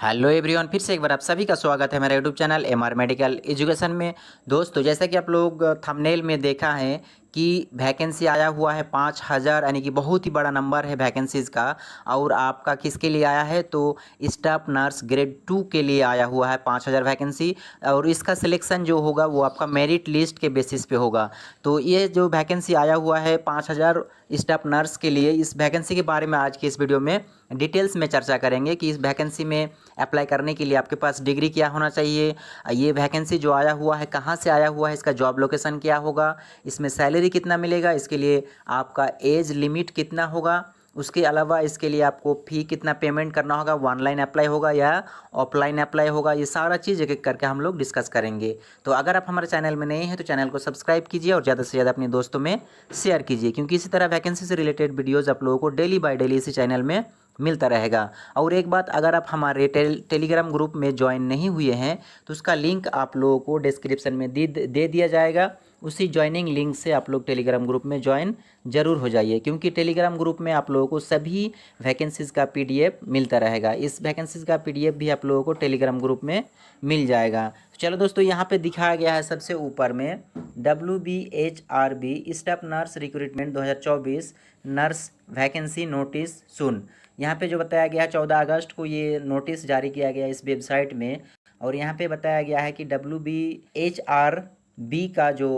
Hello everyone, फिर से एक बार आप सभी का स्वागत है मेरे YouTube channel MR medical education में। दोस्तों, जैसा कि आप लोग थंबनेल में देखा है कि वैकेंसी आया हुआ है 5000, यानी कि बहुत ही बड़ा नंबर है वैकेंसीज़ का। और आपका किसके लिए आया है? तो स्टाफ नर्स ग्रेड 2 के लिए आया हुआ है 5000 वैकेंसी। और इसका सिलेक्शन जो होगा वो आपका मेरिट लिस्ट के बेसिस पे होगा। तो ये जो वैकेंसी आया हुआ है 5000 स्टाफ नर्स के लिए, इस वैकेंसी के बारे में आज की इस वीडियो में डिटेल्स में चर्चा करेंगे कि इस वैकेंसी में अप्लाई करने के लिए आपके पास डिग्री क्या होना चाहिए, ये वैकेंसी जो आया हुआ है कहाँ से आया हुआ है, इसका जॉब लोकेशन क्या होगा, इसमें सैलरी कितना मिलेगा, इसके लिए आपका एज लिमिट कितना होगा, उसके अलावा इसके लिए आपको फ़ी कितना पेमेंट करना होगा, वो ऑनलाइन अप्लाई होगा या ऑफलाइन अप्लाई होगा, ये सारा चीज़ एक एक करके हम लोग डिस्कस करेंगे। तो अगर आप हमारे चैनल में नए हैं तो चैनल को सब्सक्राइब कीजिए और ज़्यादा से ज़्यादा अपने दोस्तों में शेयर कीजिए, क्योंकि इसी तरह वैकेंसी से रिलेटेड वीडियोज़ आप लोगों को डेली बाय डेली इसी चैनल में मिलता रहेगा। और एक बात, अगर आप हमारे टेलीग्राम ग्रुप में ज्वाइन नहीं हुए हैं तो उसका लिंक आप लोगों को डिस्क्रिप्शन में दे दिया जाएगा। उसी ज्वाइनिंग लिंक से आप लोग टेलीग्राम ग्रुप में ज्वाइन ज़रूर हो जाइए, क्योंकि टेलीग्राम ग्रुप में आप लोगों को सभी वैकेंसीज़ का पीडीएफ मिलता रहेगा। इस वैकेंसीज़ का पीडीएफ भी आप लोगों को टेलीग्राम ग्रुप में मिल जाएगा। चलो दोस्तों, यहाँ पे दिखाया गया है सबसे ऊपर में WBHRB staff nurse recruitment 2024 nurse vacancy notice सुन। यहाँ पे जो बताया गया है 14 अगस्त को ये नोटिस जारी किया गया इस वेबसाइट में। और यहाँ पे बताया गया है कि WBHRB का जो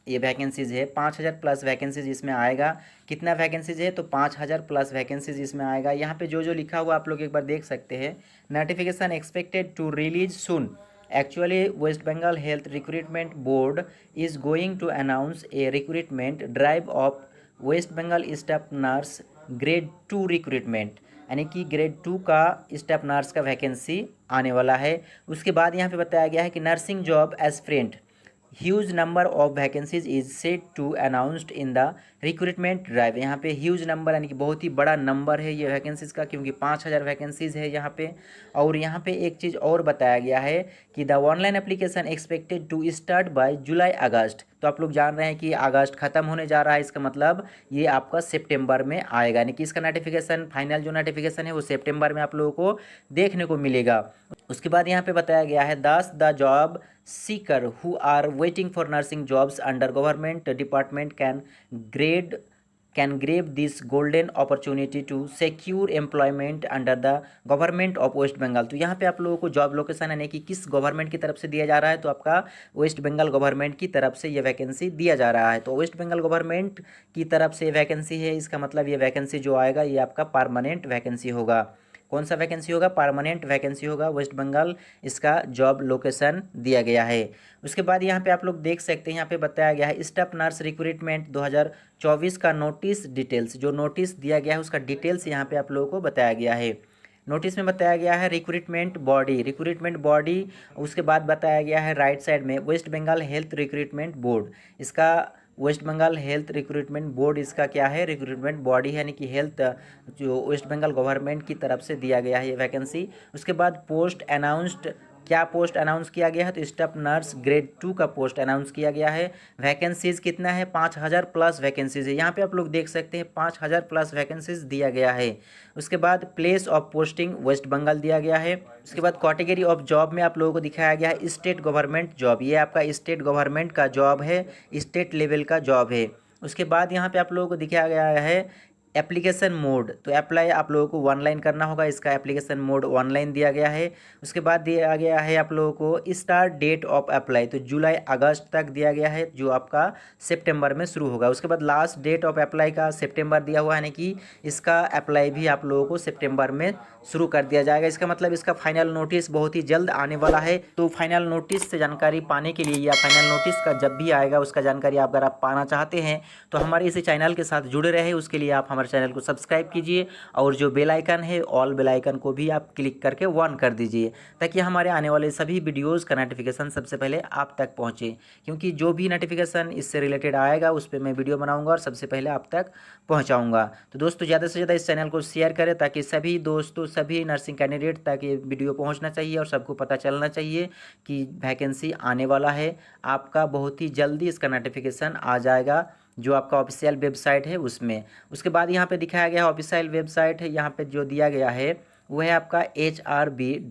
ये वैकेंसीज़ है 5000 प्लस वैकेंसीज इसमें आएगा। कितना वैकेंसीज है? तो 5000 प्लस वैकेंसीज इसमें आएगा। यहाँ पे जो लिखा हुआ आप लोग एक बार देख सकते हैं। Notification expected to release soon. Actually West Bengal health recruitment board is going to announce a recruitment drive of West Bengal staff nurse grade 2 recruitment, यानी कि ग्रेड 2 का स्टाफ नर्स का वैकेंसी आने वाला है। उसके बाद यहाँ पे बताया गया है कि nursing job aspirant huge number of vacancies is set to announced in the recruitment drive. यहाँ पे ह्यूज नंबर यानी कि बहुत ही बड़ा नंबर है ये वैकेंसीज़ का, क्योंकि 5000 वैकेंसीज़ है यहाँ पे। और यहाँ पे एक चीज़ और बताया गया है कि the online application expected to start by July August. तो आप लोग जान रहे हैं कि अगस्त ख़त्म होने जा रहा है, इसका मतलब ये आपका सितंबर में आएगा, यानी कि इसका नोटिफिकेशन फाइनल जो नोटिफिकेशन है वो सितंबर में आप लोगों को देखने को मिलेगा। उसके बाद यहाँ पे बताया गया है the job seeker who are waiting for nursing jobs under government department can grab this golden opportunity to secure employment under the government of West Bengal. तो यहाँ पे आप लोगों को जॉब लोकेशन यानी कि किस गवर्नमेंट की तरफ से दिया जा रहा है, तो आपका वेस्ट बंगाल गवर्नमेंट की तरफ से ये वैकेंसी दिया जा रहा है। तो वेस्ट बंगाल गवर्नमेंट की तरफ से वैकेंसी है, इसका मतलब ये वैकेंसी जो आएगा ये आपका परमानेंट वैकेंसी होगा। कौन सा वैकेंसी होगा? परमानेंट वैकेंसी होगा, वेस्ट बंगाल इसका जॉब लोकेशन दिया गया है। उसके बाद यहाँ पे आप लोग देख सकते हैं, यहाँ पे बताया गया है स्टाफ नर्स रिक्रूटमेंट 2024 का नोटिस डिटेल्स। जो नोटिस दिया गया है उसका डिटेल्स यहाँ पे आप लोगों को बताया गया है। नोटिस में बताया गया है रिक्रूटमेंट बॉडी। उसके बाद बताया गया है राइट साइड में West Bengal health recruitment board. इसका West Bengal health recruitment board इसका क्या है? रिक्रूटमेंट बॉडी है, यानी कि हेल्थ जो वेस्ट बंगाल गवर्नमेंट की तरफ से दिया गया है ये वैकेंसी। उसके बाद पोस्ट अनाउंस्ड, क्या पोस्ट अनाउंस किया गया है? तो स्टाफ नर्स ग्रेड 2 का पोस्ट अनाउंस किया गया है। वैकेंसीज कितना है? 5000 प्लस वैकेंसीज है। यहाँ पे आप लोग देख सकते हैं 5000 प्लस वैकेंसीज दिया गया है। उसके बाद place of posting West Bengal दिया गया है। उसके बाद कैटेगरी ऑफ जॉब में आप लोगों को दिखाया गया है स्टेट गवर्नमेंट जॉब। ये आपका स्टेट गवर्नमेंट का जॉब है, स्टेट लेवल का जॉब है। उसके बाद यहाँ पे आप लोगों को दिखाया गया है एप्लीकेशन मोड। तो अप्लाई आप लोगों को ऑनलाइन करना होगा, इसका एप्लीकेशन मोड ऑनलाइन दिया गया है। उसके बाद दिया गया है आप लोगों को स्टार्ट डेट ऑफ अप्लाई, तो जुलाई अगस्त तक दिया गया है, जो आपका सितंबर में शुरू होगा। उसके बाद लास्ट डेट ऑफ अप्लाई का सितंबर दिया हुआ है, यानी कि इसका अप्लाई भी आप लोगों को सितंबर में शुरू कर दिया जाएगा। इसका मतलब इसका फाइनल नोटिस बहुत ही जल्द आने वाला है। तो फाइनल नोटिस से जानकारी पाने के लिए या फाइनल नोटिस का जब भी आएगा उसका जानकारी अगर आप पाना चाहते हैं तो हमारे इसी चैनल के साथ जुड़े रहे, उसके लिए आप हमारे चैनल को सब्सक्राइब कीजिए और जो बेल आइकन है ऑल बेल आइकन को भी आप क्लिक करके ऑन कर दीजिए, ताकि हमारे आने वाले सभी वीडियोज़ का नोटिफिकेशन सबसे पहले आप तक पहुँचे। क्योंकि जो भी नोटिफिकेशन इससे रिलेटेड आएगा उस पर मैं वीडियो बनाऊँगा और सबसे पहले आप तक पहुँचाऊँगा। तो दोस्तों, ज़्यादा से ज़्यादा इस चैनल को शेयर करें ताकि सभी दोस्तों, सभी नर्सिंग कैंडिडेट तक ये वीडियो पहुँचना चाहिए और सबको पता चलना चाहिए कि वैकेंसी आने वाला है। आपका बहुत ही जल्दी इसका नोटिफिकेशन आ जाएगा जो आपका ऑफिशियल वेबसाइट है उसमें। उसके बाद यहाँ पे दिखाया गया है ऑफिशियल वेबसाइट है, यहाँ पे जो दिया गया है वो है आपका hrb.wb.gov.in।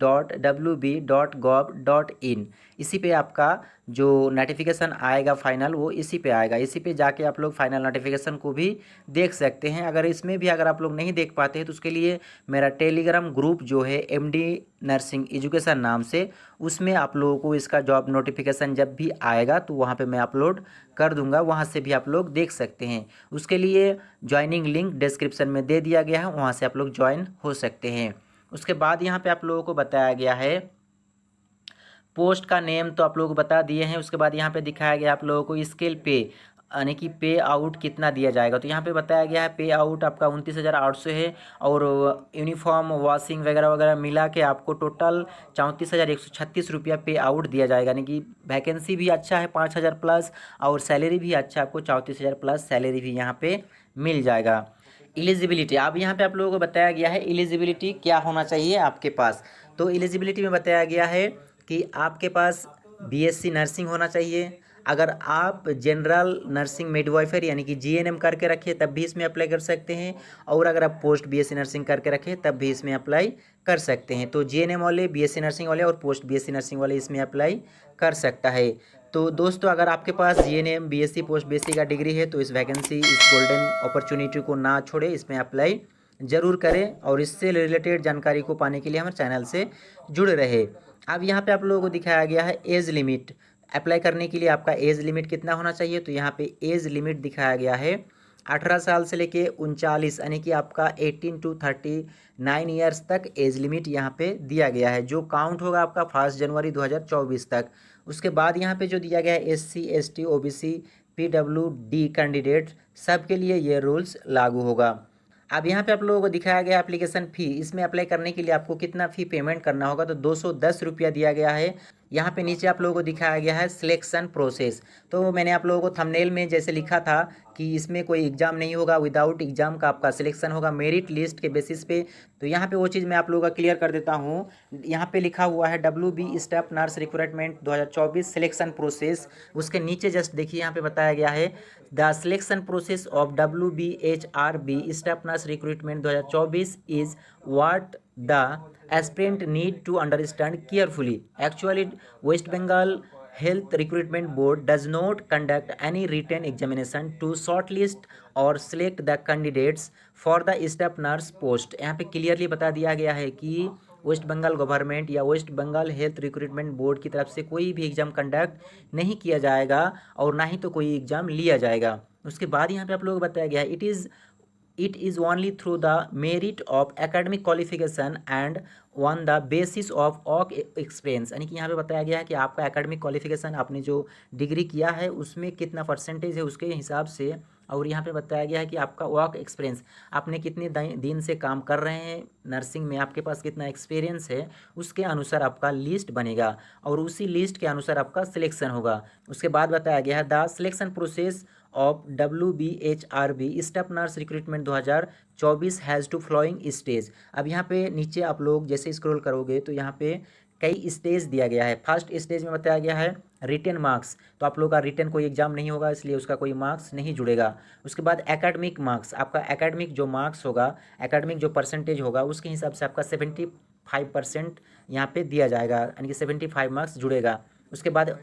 इसी पे आपका जो नोटिफिकेशन आएगा फाइनल, वो इसी पे आएगा। इसी पे जाके आप लोग फाइनल नोटिफिकेशन को भी देख सकते हैं। अगर इसमें भी अगर आप लोग नहीं देख पाते हैं तो उसके लिए मेरा टेलीग्राम ग्रुप जो है MD नर्सिंग एजुकेशन नाम से, उसमें आप लोगों को इसका जॉब नोटिफिकेशन जब भी आएगा तो वहाँ पे मैं अपलोड कर दूंगा, वहाँ से भी आप लोग देख सकते हैं। उसके लिए ज्वाइनिंग लिंक डिस्क्रिप्शन में दे दिया गया है, वहाँ से आप लोग ज्वाइन हो सकते हैं। उसके बाद यहाँ पे आप लोगों को बताया गया है पोस्ट का नेम, तो आप लोग को बता दिए हैं। उसके बाद यहाँ पे दिखाया गया आप लोगों को स्केल पे, यानी कि पे आउट कितना दिया जाएगा। तो यहाँ पे बताया गया है पे आउट आपका 29,800 है, और यूनिफॉर्म वॉशिंग वगैरह वगैरह मिला के आपको टोटल 34,136 रुपया पे आउट दिया जाएगा। यानी कि वैकेंसी भी अच्छा है 5,000 प्लस, और सैलरी भी अच्छा, आपको 34,000 प्लस सैलरी भी यहाँ पे मिल जाएगा। एलिजिबिलिटी, अब यहाँ पे आप लोगों को बताया गया है एलिजिबिलिटी क्या होना चाहिए आपके पास। तो एलिजिबिलिटी में बताया गया है कि आपके पास BSc नर्सिंग होना चाहिए। अगर आप जनरल नर्सिंग मिडवाइफर यानी कि GNM करके रखिए तब भी इसमें अप्लाई कर सकते हैं, और अगर आप पोस्ट BSc नर्सिंग करके रखें तब भी इसमें अप्लाई कर सकते हैं। तो GNM वाले, BSc नर्सिंग वाले और पोस्ट BSc नर्सिंग वाले इसमें अप्लाई कर सकता है। तो दोस्तों, अगर आपके पास GNM BSc पोस्ट BSc का डिग्री है तो इस वैकेंसी, इस गोल्डन अपॉर्चुनिटी को ना छोड़े, इसमें अप्लाई ज़रूर करें, और इससे रिलेटेड जानकारी को पाने के लिए हमारे चैनल से जुड़े रहे। अब यहाँ पे आप लोगों को दिखाया गया है एज लिमिट। अप्लाई करने के लिए आपका एज लिमिट कितना होना चाहिए, तो यहाँ पे एज लिमिट दिखाया गया है 18 साल से लेके 39, यानी कि आपका 18 to 39 ईयर्स तक एज लिमिट यहाँ पे दिया गया है, जो काउंट होगा आपका 1 जनवरी 2024 तक। उसके बाद यहाँ पे जो दिया गया है SC ST OBC PWD candidate, सबके लिए ये रूल्स लागू होगा। अब यहाँ पे आप लोगों को दिखाया गया एप्लीकेशन फ़ी। इसमें अप्लाई करने के लिए आपको कितना फ़ी पेमेंट करना होगा, तो 210 रुपया दिया गया है। यहाँ पे नीचे आप लोगों को दिखाया गया है सिलेक्शन प्रोसेस। तो मैंने आप लोगों को थंबनेल में जैसे लिखा था कि इसमें कोई एग्ज़ाम नहीं होगा, विदाउट एग्ज़ाम का आपका सिलेक्शन होगा मेरिट लिस्ट के बेसिस पे। तो यहाँ पे वो चीज़ मैं आप लोगों का क्लियर कर देता हूँ। यहाँ पे लिखा हुआ है WB staff nurse recruitment 2024 selection process. उसके नीचे जस्ट देखिए, यहाँ पे बताया गया है the selection process of WBHRB staff nurse recruitment 2024 is what the aspirant need to understand carefully. Actually, West Bengal Health Recruitment Board does not conduct any written examination to shortlist or select the candidates for the staff nurse post। यहाँ पे clearly बता दिया गया है कि West Bengal government या West Bengal health recruitment board की तरफ से कोई भी एग्ज़ाम कंडक्ट नहीं किया जाएगा, और ना ही तो कोई एग्ज़ाम लिया जाएगा। उसके बाद यहाँ पे आप लोगों को बताया गया है it is only through the merit of academic qualification and on the basis of work experience। यानी कि यहाँ पे बताया गया है कि आपका एकेडमिक क्वालिफिकेशन, आपने जो डिग्री किया है उसमें कितना परसेंटेज है उसके हिसाब से, और यहाँ पे बताया गया है कि आपका वर्क एक्सपीरियंस, आपने कितने दिन से काम कर रहे हैं नर्सिंग में, आपके पास कितना एक्सपीरियंस है, उसके अनुसार आपका लिस्ट बनेगा, और उसी लिस्ट के अनुसार आपका सिलेक्शन होगा। उसके बाद बताया गया है the selection process of WBHRB staff nurse recruitment 2024 has two following stage. अब यहाँ पे नीचे आप लोग जैसे स्क्रॉल करोगे तो यहाँ पे कई स्टेज दिया गया है। फर्स्ट स्टेज में बताया गया है रिटन मार्क्स, तो आप लोग का रिटन कोई एग्जाम नहीं होगा, इसलिए उसका कोई मार्क्स नहीं जुड़ेगा। उसके बाद एकेडमिक मार्क्स, आपका एकेडमिक जो मार्क्स होगा, एकेडमिक जो परसेंटेज होगा उसके हिसाब से आपका 75% यहाँ पे दिया जाएगा, यानी कि 75 मार्क्स जुड़ेगा। उसके बाद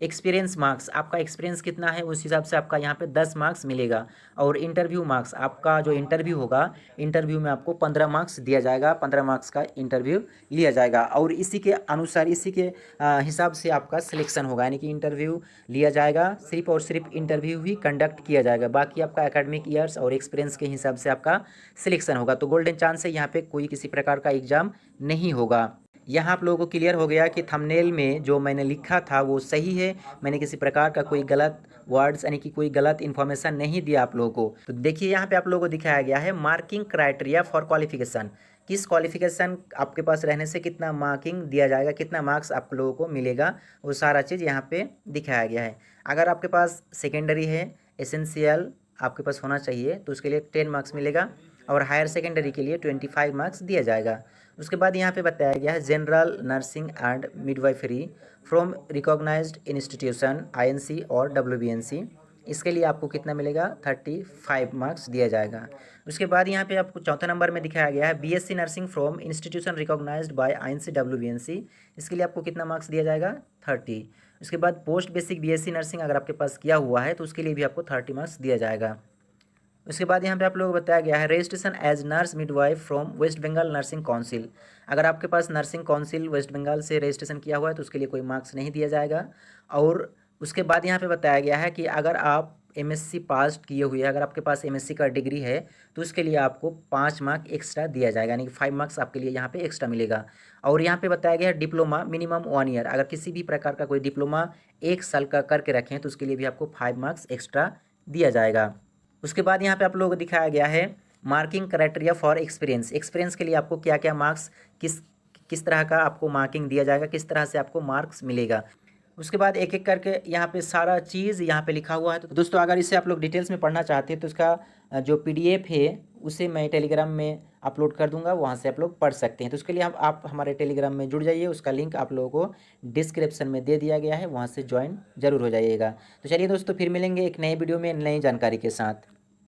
एक्सपीरियंस मार्क्स, आपका एक्सपीरियंस कितना है उस हिसाब से आपका यहाँ पे 10 मार्क्स मिलेगा। और इंटरव्यू मार्क्स, आपका जो इंटरव्यू होगा, इंटरव्यू में आपको 15 मार्क्स दिया जाएगा, 15 मार्क्स का इंटरव्यू लिया जाएगा, और इसी के अनुसार, इसी के हिसाब से आपका सिलेक्शन होगा। यानी कि इंटरव्यू लिया जाएगा, सिर्फ और सिर्फ इंटरव्यू ही कंडक्ट किया जाएगा, बाकी आपका एकेडमिक ईयर्स और एक्सपीरियंस के हिसाब से आपका सिलेक्शन होगा। तो गोल्डन चांस है, यहाँ पे कोई किसी प्रकार का एग्जाम नहीं होगा। यहाँ आप लोगों को क्लियर हो गया कि थंबनेल में जो मैंने लिखा था वो सही है, मैंने किसी प्रकार का कोई गलत वर्ड्स यानी कि कोई गलत इन्फॉर्मेशन नहीं दिया आप लोगों को। तो देखिए यहाँ पे आप लोगों को दिखाया गया है मार्किंग क्राइटेरिया फॉर क्वालिफिकेशन, किस क्वालिफिकेशन आपके पास रहने से कितना मार्किंग दिया जाएगा, कितना मार्क्स आप लोगों को मिलेगा, वो सारा चीज़ यहाँ पे दिखाया गया है। अगर आपके पास सेकेंडरी है, एसेंशियल आपके पास होना चाहिए, तो उसके लिए 10 मार्क्स मिलेगा, और हायर सेकेंडरी के लिए 25 मार्क्स दिया जाएगा। उसके बाद यहाँ पे बताया गया है general nursing and midwifery from recognised institution INC और WBNC इसके लिए आपको कितना मिलेगा 35 मार्क्स दिया जाएगा। उसके बाद यहाँ पे आपको चौथा नंबर में दिखाया गया है BSc nursing from institution recognised by INC-WBNC, इसके लिए आपको कितना मार्क्स दिया जाएगा 30। उसके बाद पोस्ट बेसिक बीएससी नर्सिंग अगर आपके पास किया हुआ है तो उसके लिए भी आपको 30 मार्क्स दिया जाएगा। उसके बाद यहाँ पे आप लोगों को बताया गया है registration as nurse midwife from West Bengal nursing council, अगर आपके पास नर्सिंग काउंसिल वेस्ट बंगाल से रजिस्ट्रेशन किया हुआ है तो उसके लिए कोई मार्क्स नहीं दिया जाएगा। और उसके बाद यहाँ पे बताया गया है कि अगर आप एमएससी पास किए हुए हैं, अगर आपके पास एमएससी का डिग्री है तो उसके लिए आपको 5 मार्क एक्स्ट्रा दिया जाएगा, यानी कि 5 मार्क्स आपके लिए यहाँ पे एक्स्ट्रा मिलेगा। और यहाँ पे बताया गया है डिप्लोमा मिनिमम 1 ईयर, अगर किसी भी प्रकार का कोई डिप्लोमा 1 साल का करके रखें तो उसके लिए भी आपको 5 मार्क्स एक्स्ट्रा दिया जाएगा। उसके बाद यहाँ पे आप लोगों को दिखाया गया है marking criteria for experience, experience के लिए आपको क्या क्या मार्क्स किस किस तरह का आपको मार्किंग दिया जाएगा, किस तरह से आपको मार्क्स मिलेगा। उसके बाद एक एक करके यहाँ पे सारा चीज़ यहाँ पे लिखा हुआ है। तो दोस्तों अगर इसे आप लोग डिटेल्स में पढ़ना चाहते हैं तो इसका जो PDF है उसे मैं टेलीग्राम में अपलोड कर दूंगा, वहाँ से आप लोग पढ़ सकते हैं। तो उसके लिए आप हमारे टेलीग्राम में जुड़ जाइए, उसका लिंक आप लोगों को डिस्क्रिप्शन में दे दिया गया है, वहाँ से ज्वाइन जरूर हो जाइएगा। तो चलिए दोस्तों फिर मिलेंगे एक नए वीडियो में नई जानकारी के साथ।